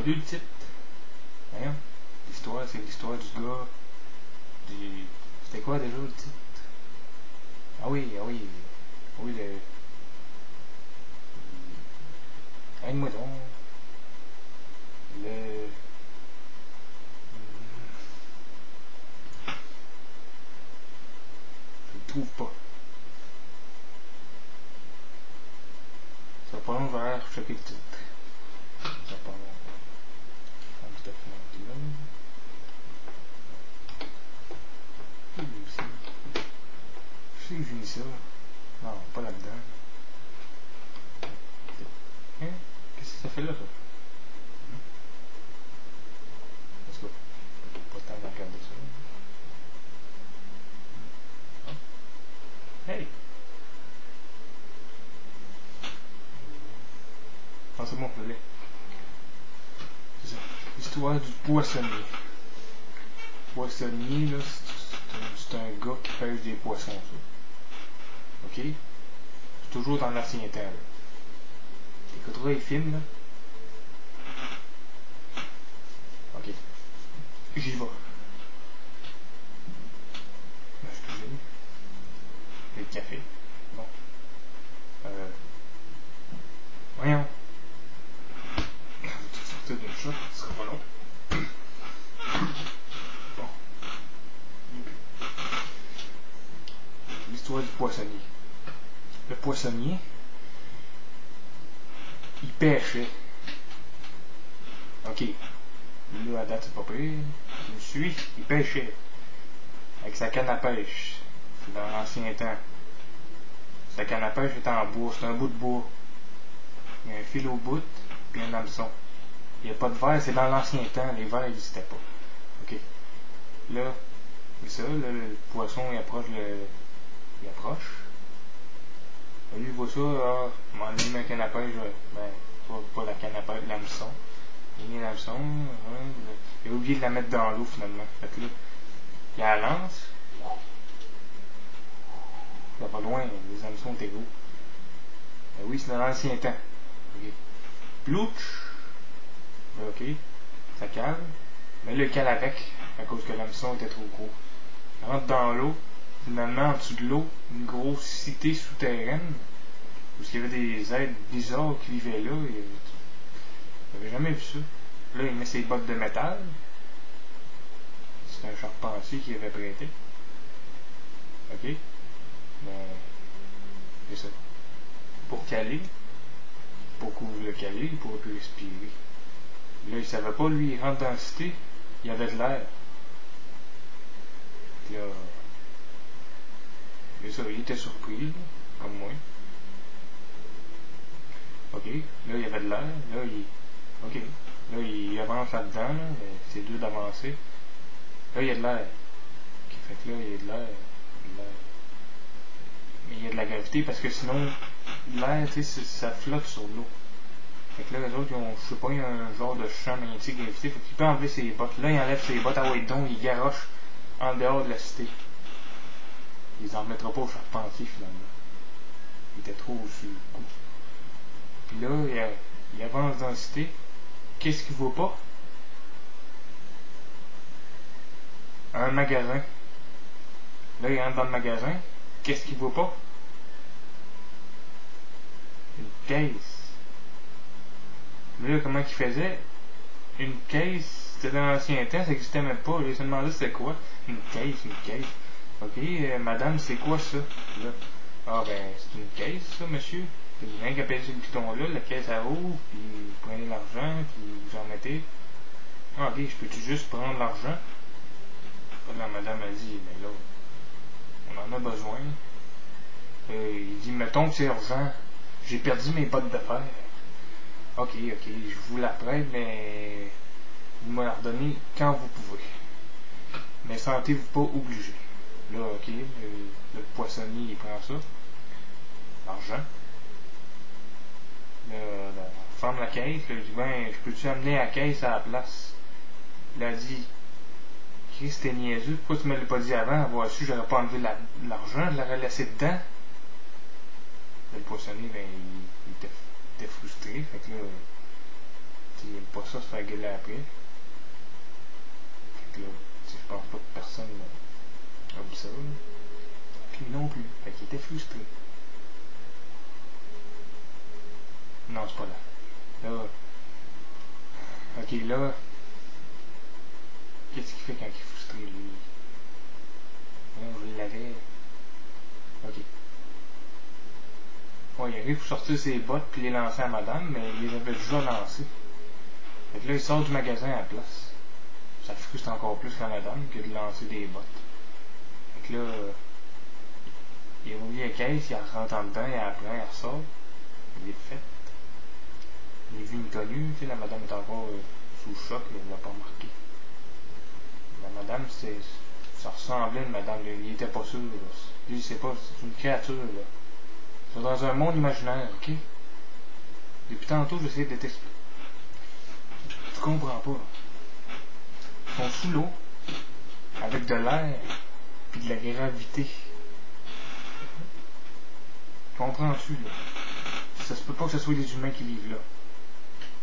lu le titre? Voyons. L'histoire, c'est l'histoire du gars. C'était quoi déjà le titre? Ah oui. Oui, aide-moi donc. Je le trouve pas. Ça va pas long, je vais aller rechecker le titre. Ça va pas long. Tout à fait là. Je sais que j'ai mis ça. Non, pas là-dedans. Hein? Qu'est-ce que ça fait là, ça? Parce que pas le temps de regarder ça. Hey! Ah, c'est bon, je l'ai. C'est ça. L'histoire du poissonnier. Poissonnier, là, c'est un gars qui pêche des poissons, ça. Ok? C'est toujours dans l'ancien temps, là. T'écouteras les films, là. Ok. J'y vais. Excusez. Le café. Bon. Voyons. Je vais tout sortir d'une shot, ce sera pas long. Bon. L'histoire du poissonnier. Le poissonnier, il pêchait. Ok. Là, à date, c'est pas pire. Il me suit, il pêchait. Avec sa canne à pêche. C'est dans l'ancien temps. Sa canne à pêche est en bois, c'est un bout de bois. Il y a un fil au bout, puis un hameçon. Il n'y a pas de verre, c'est dans l'ancien temps, les verres n'existaient pas. Ok. Là, c'est ça, là, le poisson, il approche il approche. Lui, il voit ça, m'en allume un canne à pêche, ben, pas la canne à pêche, l'hameçon. Il met l'hameçon, il a oublié de la mettre dans l'eau finalement. Fait que là, il la lance. Ça va loin, les hameçons sont égaux. Ben oui, c'est dans l'ancien temps. Ok. Plouch. Ben ok. Ça cale. Mais là, il cale avec, à cause que l'hameçon était trop gros. Il rentre dans l'eau. Finalement, en dessous de l'eau, une grosse cité souterraine. Où il y avait des êtres bizarres qui vivaient là. J'avais jamais vu ça. Là, il met ses bottes de métal. C'est un charpentier qui avait prêté. Ok? Mais, c'est ça. Pour caler, pour couvrir le caler, il ne pourrait plus respirer. Là, il savait pas, lui, il rentre dans la cité, il y avait de l'air. Là, c'est ça, il était surpris, comme moi. Ok, là, il y avait de l'air, là, ok, là, il avance là-dedans, là, c'est dur d'avancer. Là, il y a de l'air. Okay, fait que là, il y a de l'air. Mais il y a de la gravité parce que sinon, l'air, tu sais, ça flotte sur l'eau. Fait que là, les autres, ils ont, je sais pas, il y a un genre de champ magnétique gravité. Fait qu'il peut enlever ses bottes. Là, il enlève ses bottes à Waydon, il garoche en dehors de la cité. Il en remettra pas au charpentier, finalement. Il était trop au-dessus du coup. Puis là, il avance dans la cité. Qu'est-ce qu'il voit pas? Un magasin. Là, il rentre dans le magasin. Qu'est-ce qu'il voit pas? Une caisse. Mais là, comment il faisait? Une caisse, c'était dans l'ancien temps, ça n'existait même pas. Là, il se demandait c'était quoi? Une caisse. Ok, madame, c'est quoi ça? Là. Ah ben, c'est une caisse, ça, monsieur. C'est rien qu'à payer ce bouton-là, la caisse à ouvre, puis vous prenez l'argent, puis vous en mettez. Ah, ok, je peux-tu juste prendre l'argent? Là, madame a dit, mais là, on en a besoin. Il dit, mettons que c'est urgent. J'ai perdu mes bottes de fer. Ok, je vous la prête, mais vous me la redonnez quand vous pouvez. Mais sentez-vous pas obligé. Là, ok, le poissonnier, il prend ça. L'argent. Là, on ferme la caisse. Là, il dit, ben, je peux-tu amener la caisse à la place? Il a dit, Chris, t'es niaiseux, pourquoi tu me l'as pas dit avant? Avoir su, j'aurais pas enlevé l'argent, je l'aurais laissé dedans. Là, le poissonnier, ben, il était frustré, fait que là, il aime pas ça se faire gueuler après. Fait que là, je pense pas que personne aime ça. Puis non plus. Fait qu'il était frustré. Non, c'est pas là. Là. Ok, là. Qu'est-ce qu'il fait quand il est frustré, lui? Non, je l'avais. Ok. Ouais, il arrive pour sortir ses bottes puis les lancer à madame, mais il les avait déjà lancées. Fait que là, il sort du magasin à la place. Ça frustre encore plus la madame que de lancer des bottes. Fait que là, il ouvre la caisse, il rentre en dedans, et après, il ressort. Il est fait. Il est vu une connue, tu sais, la madame est encore sous choc, mais il l'a pas remarqué. La madame, ça ressemblait à une madame, il était pas sûr. Là. Lui, c'est pas, c'est une créature, là. C'est dans un monde imaginaire, ok? Depuis tantôt, j'essaie de t'expliquer. Tu comprends pas. Ils sont sous l'eau, avec de l'air, puis de la gravité. Comprends-tu, là? Ça se peut pas que ce soit des humains qui vivent là.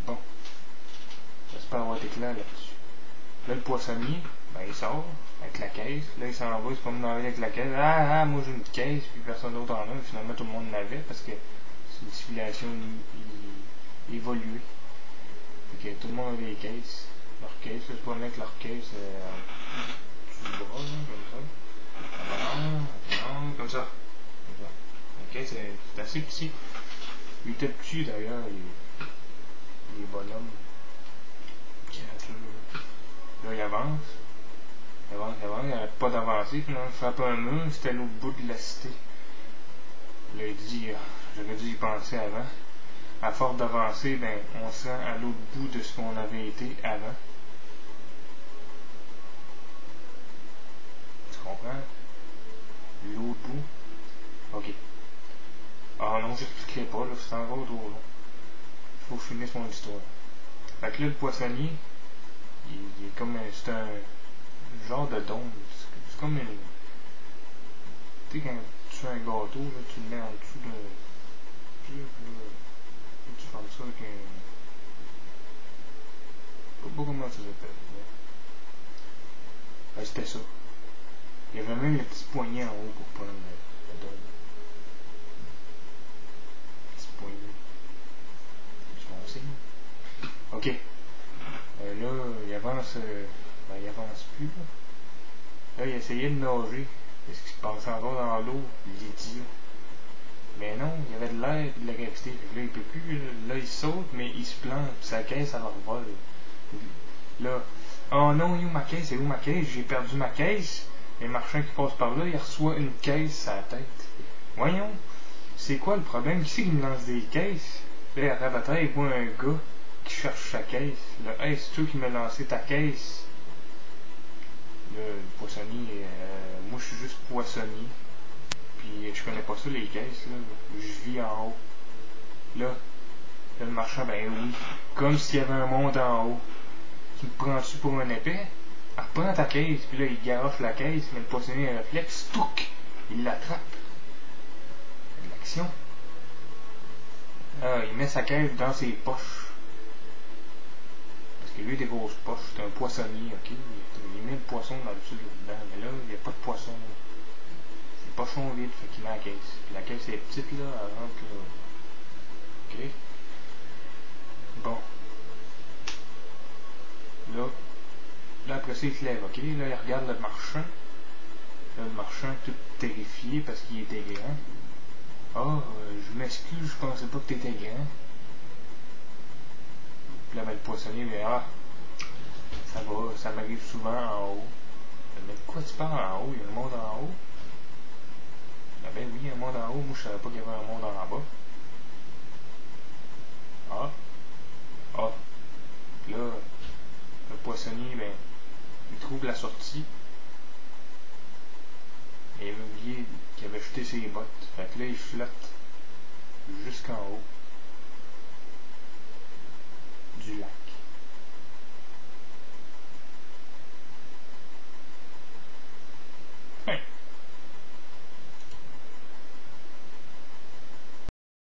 Bon. J'espère avoir été clair là-dessus. Là, le poissonnier, ben, il sort avec la caisse. Là, il s'en va, il se promène dans la ville avec la caisse. Ah, moi j'ai une caisse, puis personne d'autre en a. Finalement, tout le monde l'avait parce que c'est une civilisation évoluée. Fait que tout le monde avait des caisses. Leur caisse, là, se promener avec leur caisse du bras, là, comme ça. La caisse, c'est assez petit. Il était petit d'ailleurs, les bonhommes. Là, il avance. Il n'arrête pas d'avancer. Finalement, il frappe un mur. C'était à l'autre bout de la cité. Là, il dit, j'aurais dû y penser avant. À force d'avancer, ben, on se rend à l'autre bout de ce qu'on avait été avant. Tu comprends? L'autre bout. Ok. Ah non, je n'expliquerai pas, là, c'est encore trop long. Il faut que je finisse mon histoire. Fait que là, le poissonnier, il est comme c'est un genre de dôme. C'est comme une. Tu sais, quand tu fais un gâteau, là, tu le mets en dessous d'un. Tu fais ça avec un. Je sais pas comment ça s'appelle. Ben, c'était ça. Il y avait même le petit poignet en haut pour prendre le dôme. Petit poignet. C'est mon signe. Ok. Là, il avance. Ben, il avance plus. Là, il essayait de nager. Parce qu'il se passait encore dans l'eau, l'idiot. Mais non, il y avait de l'air et de la gravité. Là, il peut plus. Là, il saute, mais il se plante. Puis sa caisse, elle revole. Là, oh non, où ma caisse? C'est où ma caisse? J'ai perdu ma caisse. Les marchands qui passent par là, il reçoit une caisse à la tête. Voyons, c'est quoi le problème? Qui c'est qui me lance des caisses? Là, à Rabatteur, il voit un gars qui cherche sa caisse. Là, hey, c'est toi qui m'as lancé ta caisse? Là, le poissonnier, moi je suis juste poissonnier. Puis je connais pas ça les caisses, là. Je vis en haut. Là, le marchand, ben oui. Comme s'il y avait un monde en haut. Tu me prends-tu pour un épais? Reprends ta caisse, puis là il garoche la caisse, mais le poissonnier a réflexe, touc! Il l'attrape. De l'action. Ah, il met sa caisse dans ses poches. Parce que lui, il a des grosses poches. C'est un poissonnier, ok? Il met le poisson dans le dessus là-dedans, mais là, il n'y a pas de poisson. C'est pochon vide, fait qu'il met la caisse. Puis la caisse est petite, là, elle rentre là. Ok? Bon. Là, après ça, il se lève, ok? Là, il regarde le marchand. Là, le marchand, tout terrifié parce qu'il était grand. Ah, je m'excuse, je pensais pas que t'étais grand. Puis là, ben, le poissonnier, mais ça va, ça m'arrive souvent en haut. Mais de quoi tu parles en haut? Il y a un monde en haut? Ah ben oui, il y a un monde en haut. Moi, je savais pas qu'il y avait un monde en bas. Là, le poissonnier, ben, il trouve la sortie. Et il avait oublié qu'il avait jeté ses bottes. Fait que là, il flotte jusqu'en haut.